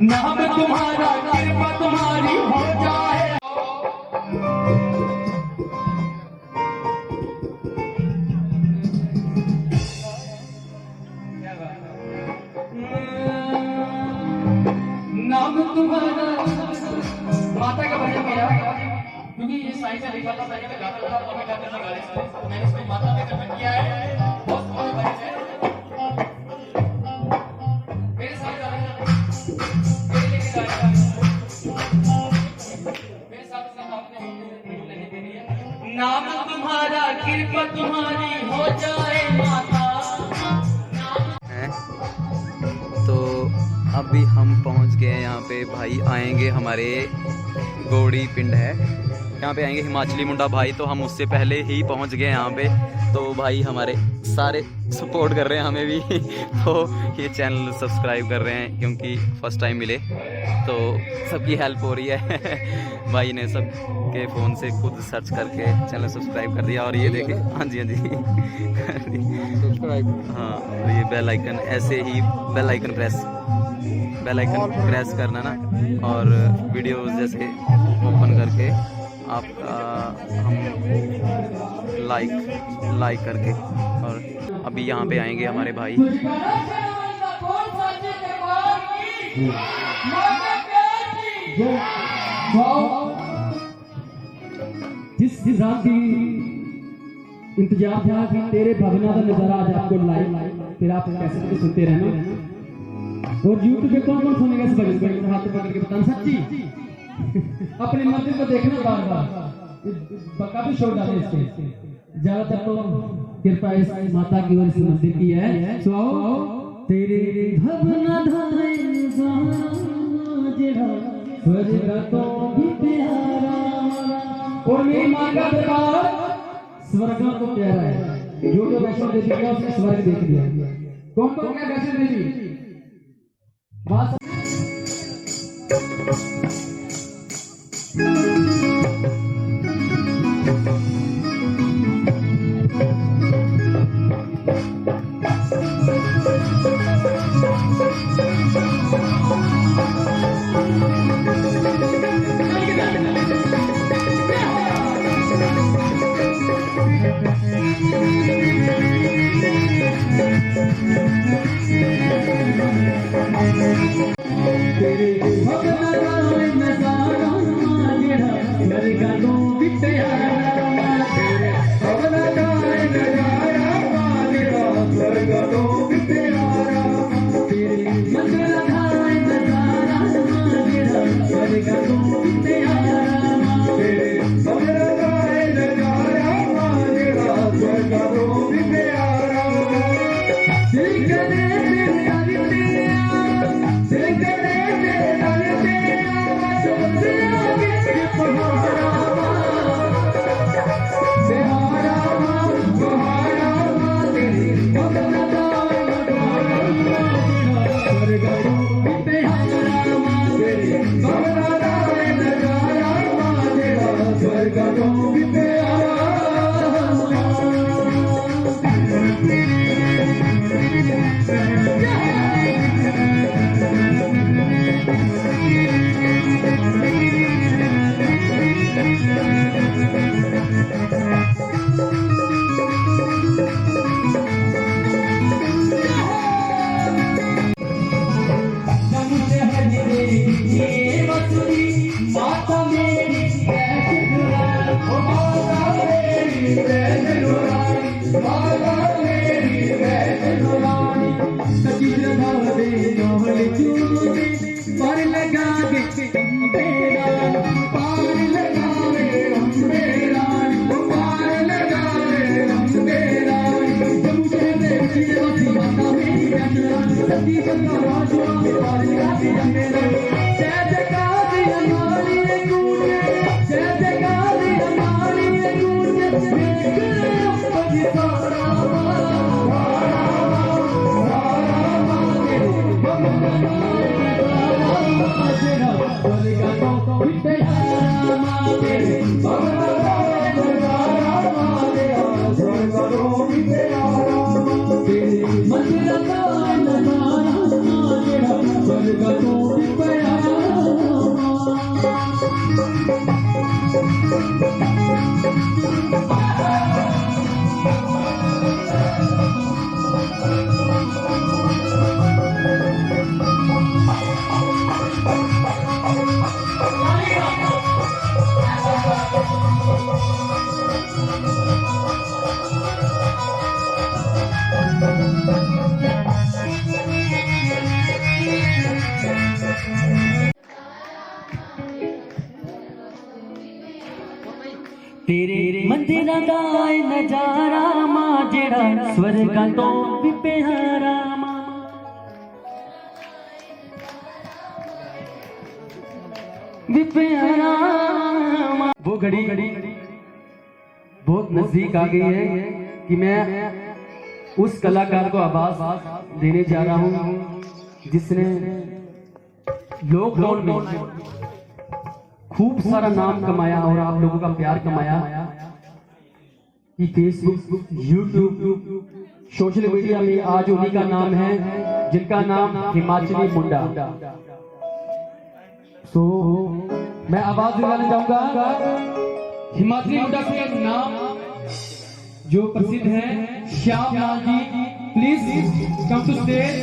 नाम तुम्हारा कृपा तुम्हारी हो जाए। नाम तुम्हारा माता का भजन किया क्योंकि ये साइंस से लिखा था, साइंस में गाता था, तो मैं गाते थे गाने से मैंने इसको माता में कमेंट किया है। बहुत बहुत भजन है मेरे साथ मेरे लेके गाया मेरे साथ आपने नहीं दे रही है। नाम तुम्हारा कृपा तुम्हारी हो जाए माता। तो अभी हम पहुंच गए यहाँ पे। भाई आएंगे, हमारे गोड़ी पिंड है, यहाँ पे आएंगे हिमाचली मुंडा भाई, तो हम उससे पहले ही पहुंच गए यहाँ पे। तो भाई हमारे सारे सपोर्ट कर रहे हैं हमें भी तो ये चैनल सब्सक्राइब कर रहे हैं क्योंकि फर्स्ट टाइम मिले, तो सबकी हेल्प हो रही है। भाई ने सब के फ़ोन से खुद सर्च करके चैनल सब्सक्राइब कर दिया। और ये देखे, हाँ जी हाँ जी सब्सक्राइब, हाँ। और ये बेल आइकन, ऐसे ही बेल आइकन प्रेस करना ना, और वीडियो जैसे ओपन करके आपका हम लाइक करके। और अभी यहाँ पे आएंगे हमारे भाई। जिस रात की इंतजार था कि तेरे भगना का नजारा आज आपको लाइव, फिर आप कैसे तो सुनते रहना। और यूट्यूब पे कौन कौन सुनेगा इस भजन को? हाथ पकड़ के बताना सच्ची अपने मंदिर को देखना बार बार, काफी शोर डाले इसके। ज्यादातर तो कृपा इस माता की और इस मंदिर की है। तो तेरे भगना स्वर्ग तो भी प्यारा, और मेरी माँ का दरबार स्वर्ग तो प्यारा है। जो जो वैष्णो देवी का उसने स्वर्ग देख लिया। कौन कौन क्या वैष्णो देवी बात तेरे भगना नजारा जेड़ा तेरे मंदिरां दा ऐ नजारा मां जेड़ा स्वर्गां तो भी प्यारा मां भी प्यारा मां। वो घड़ी बहुत नजदीक आ गई है कि मैं उस कलाकार को आवाज देने जा रहा हूं जिसने लॉकडाउन में खूब सारा नाम कमाया और आप लोगों का प्यार कमाया कि फेसबुक, यूट्यूब, सोशल मीडिया में आज उन्हीं का नाम है जिनका नाम हिमाचली मुंडा। तो मैं आवाज दिलाना चाहूंगा हिमाचली मुंडा के नाम जो प्रसिद्ध है Shyam Lal ji, please come two stage.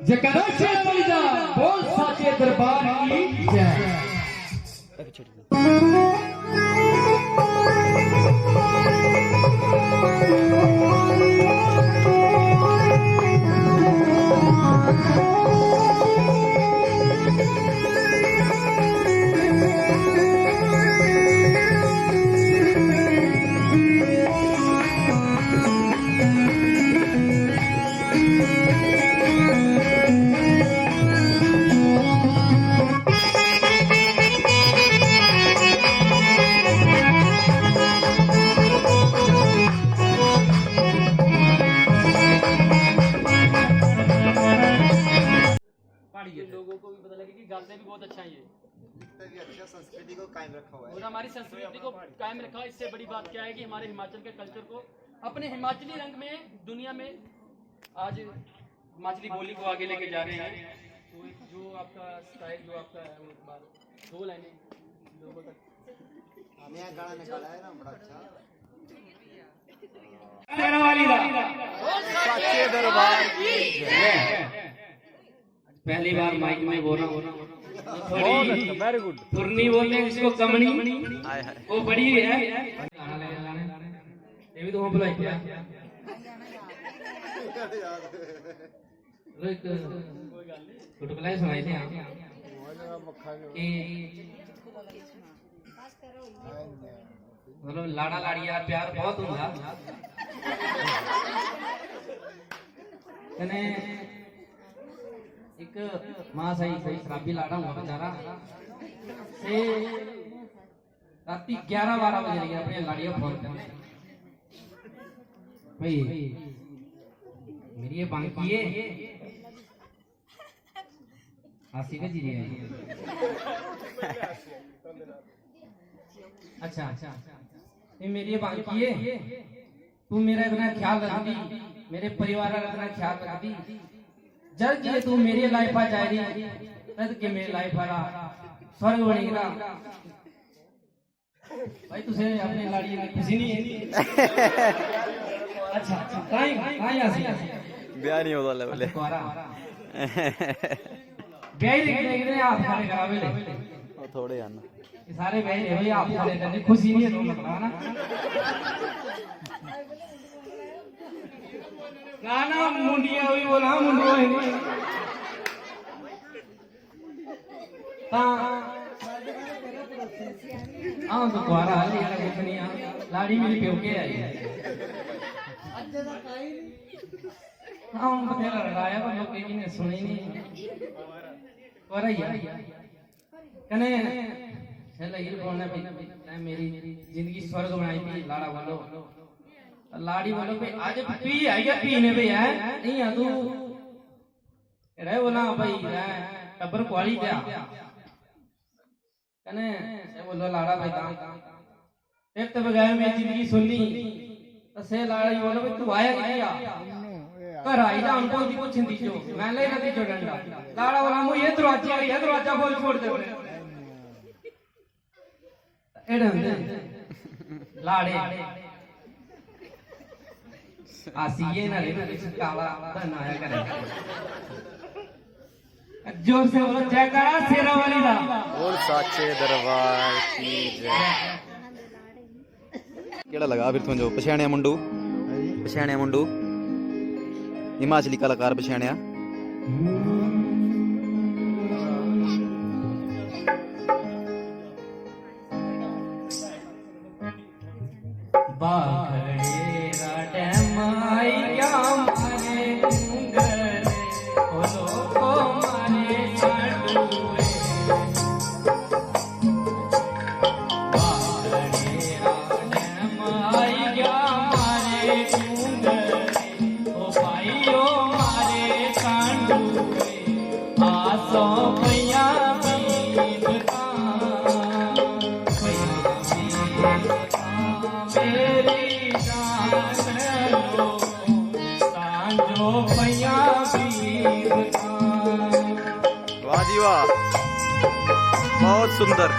जयकारा शेरावाली दा बोल साचे दरबार की जय। लोगों को भी पता लगे कि गाते भी बहुत अच्छा है ये अच्छा संस्कृति को कायम रखा हुआ है और हमारी संस्कृति को कायम रखा। इससे बड़ी बात क्या है कि हमारे हिमाचल के कल्चर को अपने हिमाचली रंग में दुनिया में आज हिमाचली बोली को आगे लेके जा रहे हैं। तो जो आपका स्टाइल जो आपका है वो एक बार दो लाइनें लोगों तक नया गाना निकाला है ना बड़ा अच्छा। साचे दरबार की जय। पहली बार माइक में बोल रहा हूँ थोड़ी वेरी गुड फुरनी बोलते हैं इसको कमनी वो बड़ी है ये भी तो हम बुलाई क्या एक चुटकुला सुनाई थे कि मतलब लाड़ा लाड़िया प्यार बहुत होगा कने एक मां सही शराबी लाड़ा हुआ बेचारा से राती 11-12 बजे लगी अपने लाड़ियों फोन करने भाई मेरी ये बांकी है हंसी का जी है अच्छा ये मेरी ये बांकी है तू मेरा इतना ख्याल रखती मेरे परिवार का इतना ख्याल रखती जब जे तू मेरी लाइफ आ जाएगी तद के मेरी लाइफ वाला स्वर्ग बनेगा। भाई तुझे अपनी लाड़ी की खुशी नहीं है अच्छा काई आसी ब्याह नहीं होता ले बोले तुम्हारा ब्याह लिखने आप खड़े करावे ले वो थोड़े आना ये सारे ब्याह है भाई आप खड़े करने खुशी नहीं है तुम बताओ ना ना मुंडिया हुई बोला मुंडो है हाँ तो द्वारा लाड़ी मेरी प्योके आई हाँ बथेरा लड़ाया पर लोग किसी ने सुनी नहीं और कने चल ये बोलना भी मेरी जिंदगी स्वर्ग बनाई थी लाड़ा बोलो लाड़ी बोलो भाई आज पी है क्या पीने पे है नहीं है तू रहे बोला भाई टब्बर क्वाली क्या कने से बोलो लाड़ा भाई एक तो बगैर मेरी जिंदगी सुननी तो से लाड़ी बोलो भाई तू आया क्या कर आई जा हमको दी कुछ नहीं जो मैं ले ना दी जो डंडा लाड़ा बोला मुझे ये दरवाजा खोल छोड़ दे एडम लाड़े आसिए ना लेना काला बनाया करे जोर से बोलो जयकारा शेरावाली दा बोल साचे दरबार की जय। केड़ा लगा फिर तुझे पछाणिया मुंडू हिमाचली कलाकार पछाणिया बाखड़ेरा डैम आई क्या मारे डूंगर ओ लोगो मारे सांडुए बाखड़ेरा डैम आई क्या मारे डूंगर ओ भाइयो मारे सांडुए आसो भैया बीबता मेरी जान लो सांजो भैया बीबता। वाह जी वाह, बहुत सुंदर।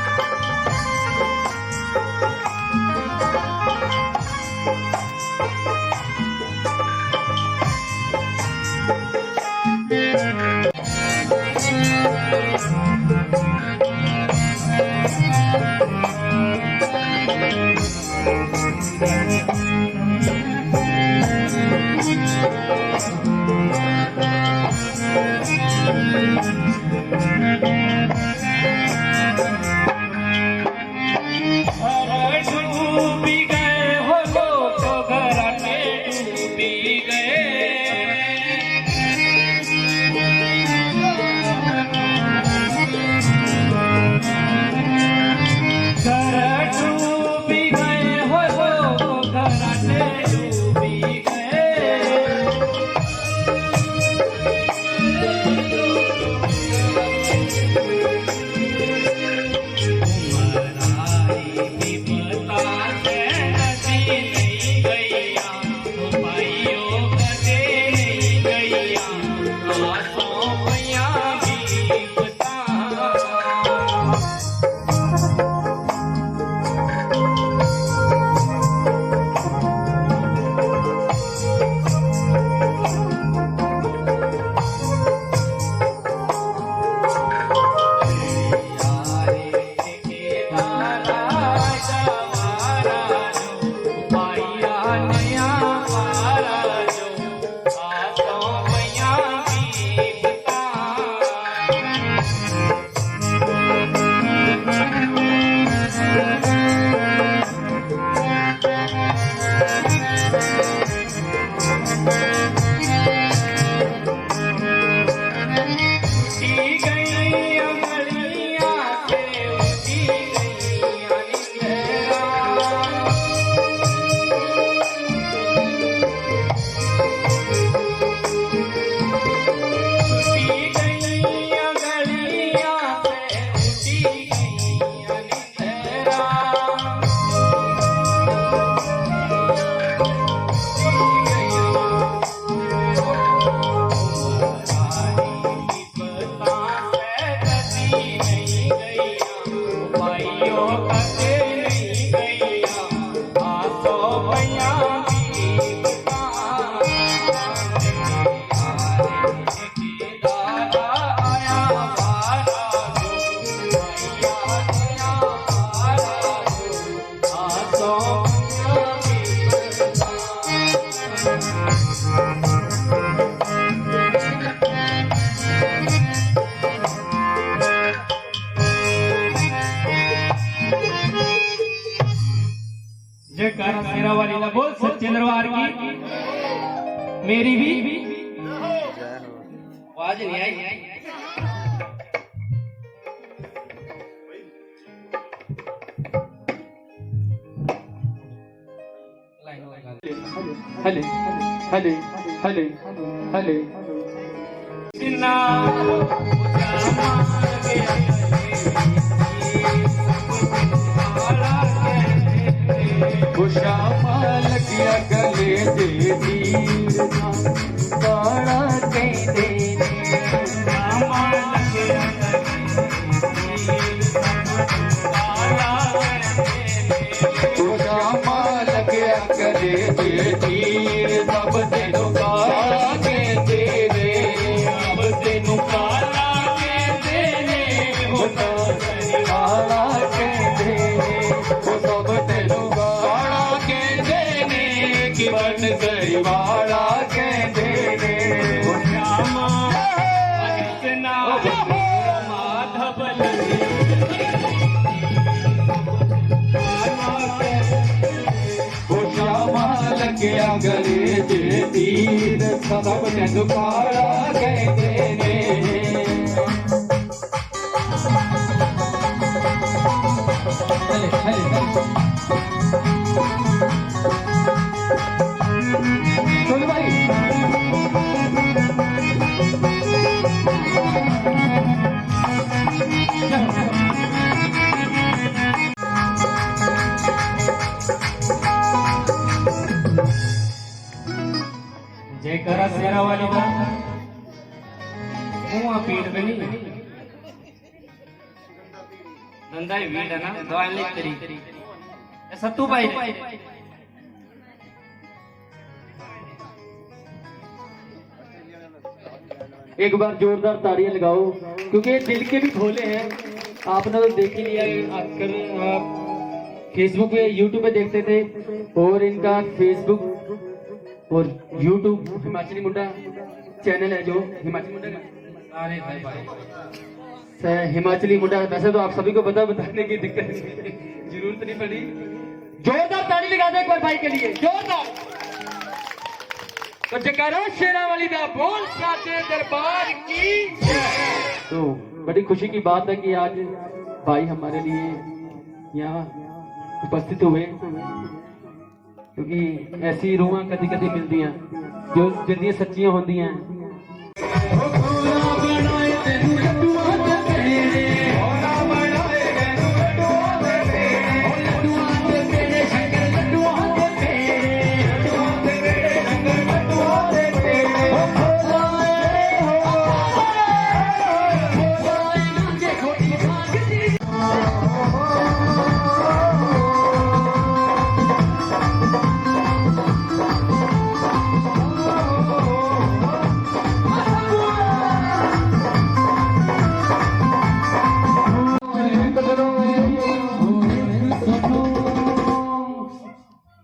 डूबी गए हो लोग घराटे डूबी गए घर डूबी गए हो लोग घराटे डूबी गए उमराई विपता से नदी नहीं गैया ओ भाइयों कदे नहीं गैया आसों भैया बीबता। जयकार शेरा वाली ना बोल सच्चे दरबार की मेरी भी आवाज नहीं आई। हले हले हले हले जिन्ना श्यामा लगिया गले दे तीर काड़ा कहते श्यामा लगिया श्यामा लगिया गले दे तीर सब तेनु काड़ा कहते रे अब तेनु काला कहते ने होता काड़ा कहते वो सब तेनु काड़ा कहते ने कि बन गई वाला कहते ने श्यामा इतना माधव ਲੱਗਿਆ ਗਲੇ ਤੇ ਤੀਰ ਸਭ ਨੇ ਦੁਕਾਰਾ ਕਹਿੰਦੇ ਨੇ चलो भाई जयकारा शेरा वाली का मुंह पीठ पे नहीं धंधा ही वीट है ना दवाई ले तेरी सत्तू भाई एक बार जोरदार तालियां लगाओ क्योंकि ये दिल के भी भोले हैं। आपने तो देख ही लिया आजकल आप फेसबुक पे यूट्यूब पे देखते थे और इनका फेसबुक और यूट्यूब हिमाचली मुंडा चैनल है जो हिमाचली मुंडा का अरे भाई भाई हिमाचली मुंडा। वैसे तो आप सभी को पता बताने की दिक्कत जरूरत नहीं पड़ी। जोरदार ताली लगा दो एक बार भाई के लिए जोरदार। तो जयकारा शेरा वाली दा बोल साचे दरबार की जय। तो बड़ी खुशी की बात है कि आज भाई हमारे लिए यहाँ उपस्थित हुए क्योंकि ऐसी रूहां कदी कदी मिलती हैं जो जिंदियां सच्चियां होती हैं।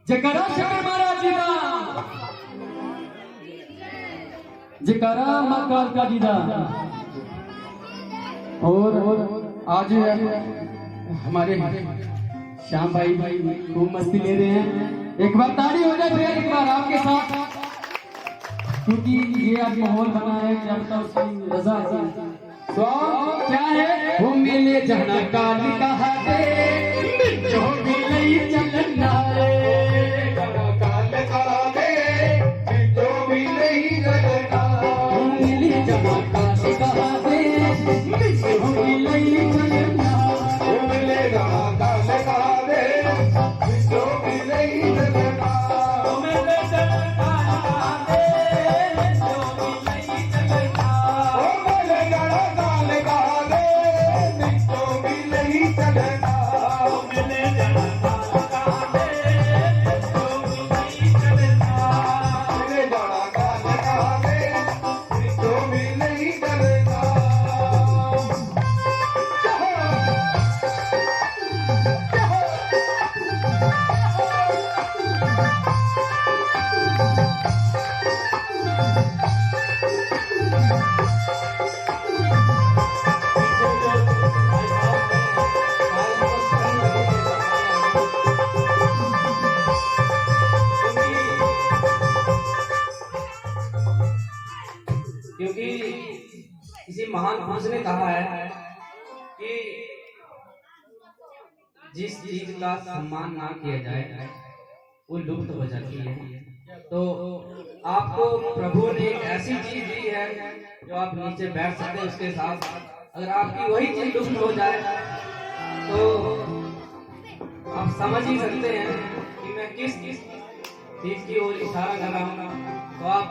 जयकारा शंकर महाराज जी का जयकारा मां कालका जी का। और आज हमारे श्याम भाई खूब मस्ती ले रहे हैं। एक बार ताली हो जाए फिर एक बार आपके साथ क्योंकि ये आज माहौल बना है कि अब तक उसकी रजा है। तो क्या है वो मिले जाना काली कहा दे जो मिले चलना रे क्योंकि किसी महान पुरुष ने कहा है कि जिस चीज का सम्मान ना किया जाए वो लुप्त हो जाती है। तो आपको प्रभु ने एक ऐसी चीज दी है जो आप नीचे बैठ सकते हैं उसके साथ। अगर आपकी वही चीज लुप्त हो जाए तो आप समझ ही सकते हैं कि मैं किस चीज की ओर इशारा कर रहा हूँ। तो आप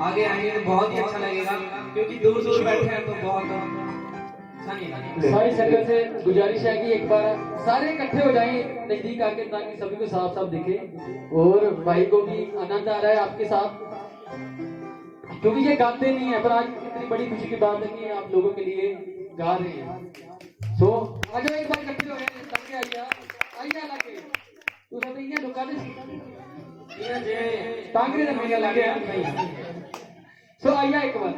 आगे आएंगे तो बहुत ही अच्छा लगेगा क्योंकि दूर दूर बैठे हैं तो बहुत अच्छा नहीं लगेगा। सारी संगत से गुजारिश है कि एक बार सारे इकट्ठे हो जाएं नजदीक आके ताकि सभी को साफ साफ दिखे और भाई को भी आनंद आ रहा है आपके साथ क्योंकि ये गाते नहीं है पर आज इतनी बड़ी खुशी की बात है कि आप लोगों के लिए गा रहे हैं। तो आज एक बार इकट्ठे हो गए आइया लगे तू तो इन्हें दुका दे टांगरे ने मेला लगे नहीं सो आइया एक बार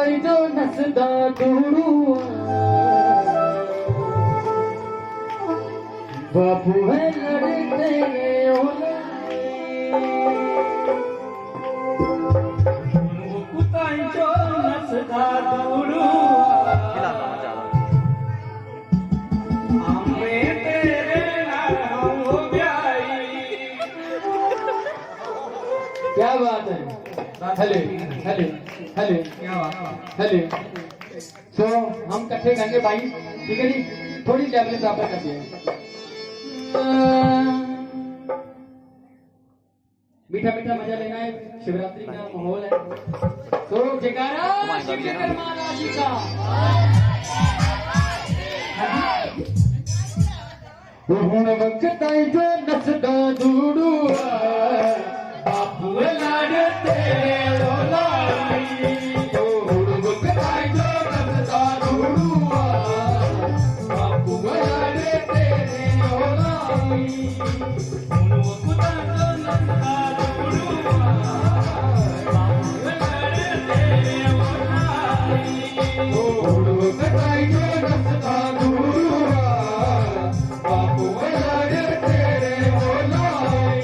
कुताई जो नसदा दूरू बापू है लड़ते कुताई जो नसदा दूरू क्या बात है? हेलो हेलो हेलो क्या बात हेलो सो हम इकट्ठे करेंगे भाई, ठीक है जी, थोड़ी लेवल बराबर कर दिए। मीठा मीठा मजा लेना है, शिवरात्रि का माहौल है, तो जयकारा शिवशंकर महाराज जी का। हुण वक्त आई जो नसदा दूड़ू बापू लाड़ तेरे लोलाई, हुण वक्त आई जो नसदा दूड़ू बापू लाड़ तेरे लोलाई, हुण वक्त आई जो नसदा दूड़ू बापू लाड़ तेरे लोलाई, हुण वक्त आई जो नसदा दूड़ू बापू लाड़ तेरे लोलाई।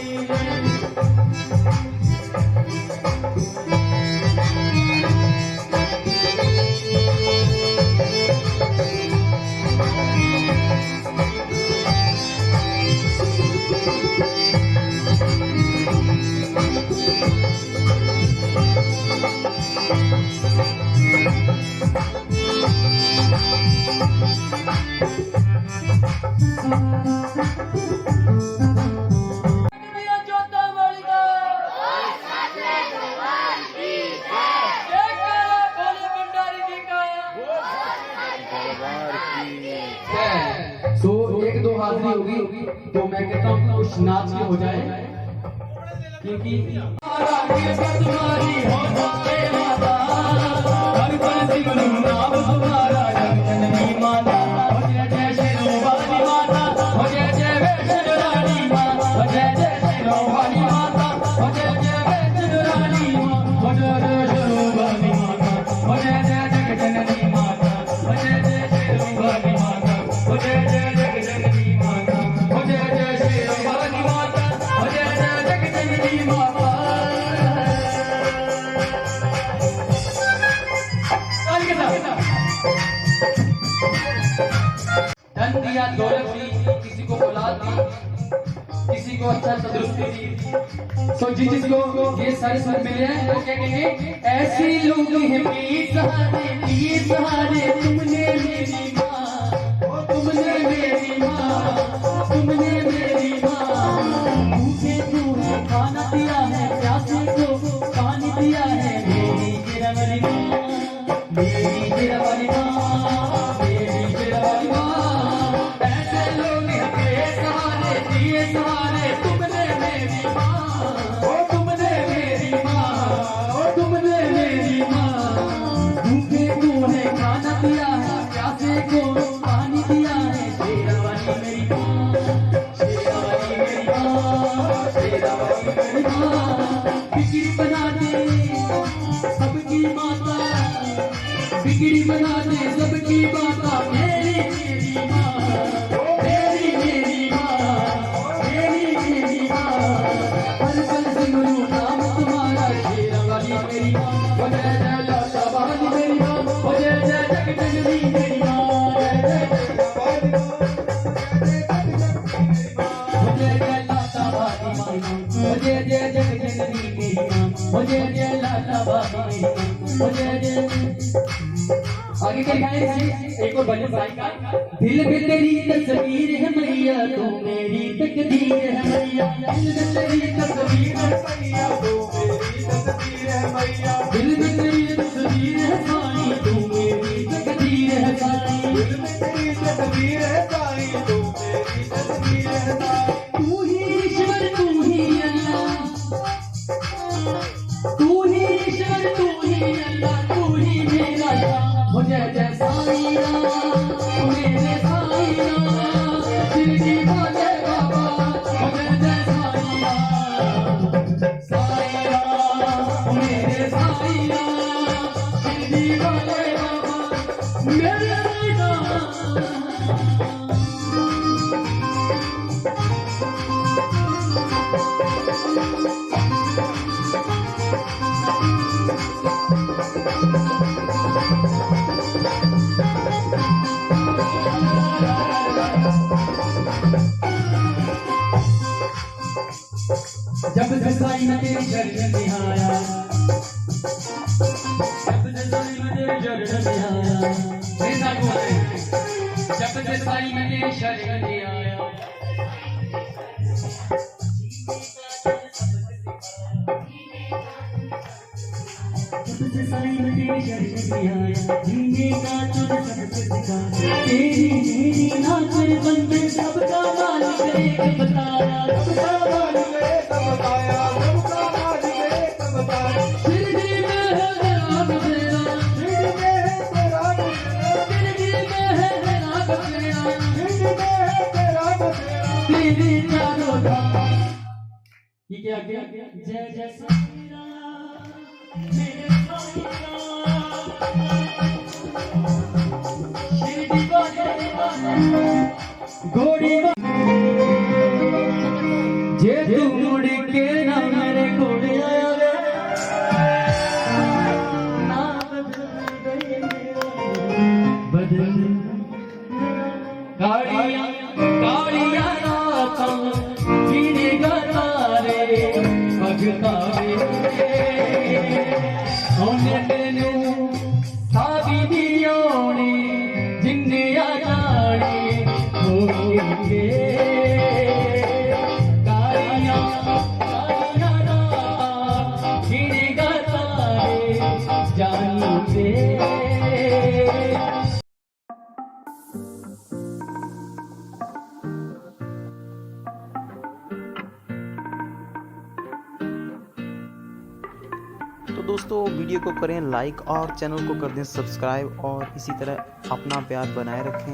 तो एक दो हाजिरी होगी तो मैं कहता हूँ कुछ नाच के हो जाए, क्योंकि तुम्हारी हो जाए माता, हर पल सिमरू नाम तुम्हारा, जननी माता, हो जय जय शेरों वाली माता, हो जय जय वैष्णो रानी माँ, हो जय जय शेरों वाली माता, हो जय जय वैष्णो रानी माँ, हो जय जय शेरों वाली माता, हो जय जय जग जननी माता, हो जय जय शेरों वाली माता, हो जय जय जग जननी माता, हो जय जय शेरों वाली माता, हो जय जय जग जननी माता। धन दिया, दौलत दी, किसी को औलाद दी, किसी को अच्छा तंदुरुस्ती दी, तो जिसको ये सारे सुख मिले हैं वो क्या कहेंगे, ऐसे लोग हैं पीर सहारे, तुमने मेरी माँ, तुमने मेरी माँ, तुमने मेरी माँ, भूखे को है खाना दिया है, प्यासे को पानी दिया है, मेरी तेरा वाली माँ, मेरी तेरा वाली माँ, मेरी तेरा वाली माँ, ऐसे लोग हैं बेसहारे, दिए सहारे, तुमने मेरी माँ, ओ तुमने मेरी माँ, ओ तुमने मेरी माँ, भूखे को है खाना दिया है, प्यासे को पानी दिया है, शेरा वाली मेरी माँ, शेरा वाली मेरी माँ, शेरा वाली मेरी माँ, बिगड़ी बना दे सबकी माता, बिगड़ी बना दे सबकी माता, मेरी मेरी माँ, मेरी मेरी माँ, मेरी मेरी माँ, हर पल सिमरू नाम तुम्हारा, शेरा वाली मेरी माँ, हो जय जय लाला वाली मेरी माँ, हो जय जय जग जननी मेरी माँ, जय जय हो जय जय लाला वाली मेरी माँ, हो जय जय जग जननी मेरी माँ, हो जय जय लाला वाली मेरी माँ, हो जय जय। आगे क्या लिखा है, एक और भजन साई का, दिल में तेरी तस्वीर है मैया, तू मेरी तकदीर है मैया, दिल में तेरी तस्वीर है मैया, तू मेरी तकदीर है मैया, दिल में तेरी तस्वीर है साईं, तू मेरी तकदीर है साईं, दिल में तेरी तस्वीर है साईं, तू मेरी तकदीर है साईं, तू ही ईश्वर तू ही अल्लाह, तू ही ईश्वर तू ही अल्लाह, तू ही मेरा अल्लाह, हो जय जय साईं राम, मेरे साईं राम, शिरडी वाले बाबा, हो जय जय साईं राम, साईं राम, मेरे साईं राम, शिरडी वाले मैं तेरी शरण में आया, जब से साईं मैं तेरी शरण में आया, ऐसा बोल रहे हैं, जब से साईं मैं तेरी शरण में आया, जब से साईं मैं तेरी शरण में आया, जीने का तुझे सब सिखा, तेरी मेरी नाचर बंधन सबका मालिक एक बताया, सबका मालिक एक बताया, सबका मालिक एक बताया, शिरडी में है तेरा बसेरा, शिरडी में है तेरा बसेरा, शिरडी में है तेरा बसेरा, शिरडी में है तेरा बसेरा, तेरी चारों धाम। ये क्या क्या जय जय साईं राम मेरे साईं शिरडी घोड़ी जे तू मुड़ के ना मेरे घोड़े आया वे ना बदल कालिया कालिया राता जीने गाता रे भगता रे ओने तेनू साबी दियोने जिन्ने आ जाने होगे कालिया कालिया राता जीने गाता रे जानू के तो दोस्तों वीडियो को करें लाइक और चैनल को कर दें सब्सक्राइब और इसी तरह अपना प्यार बनाए रखें।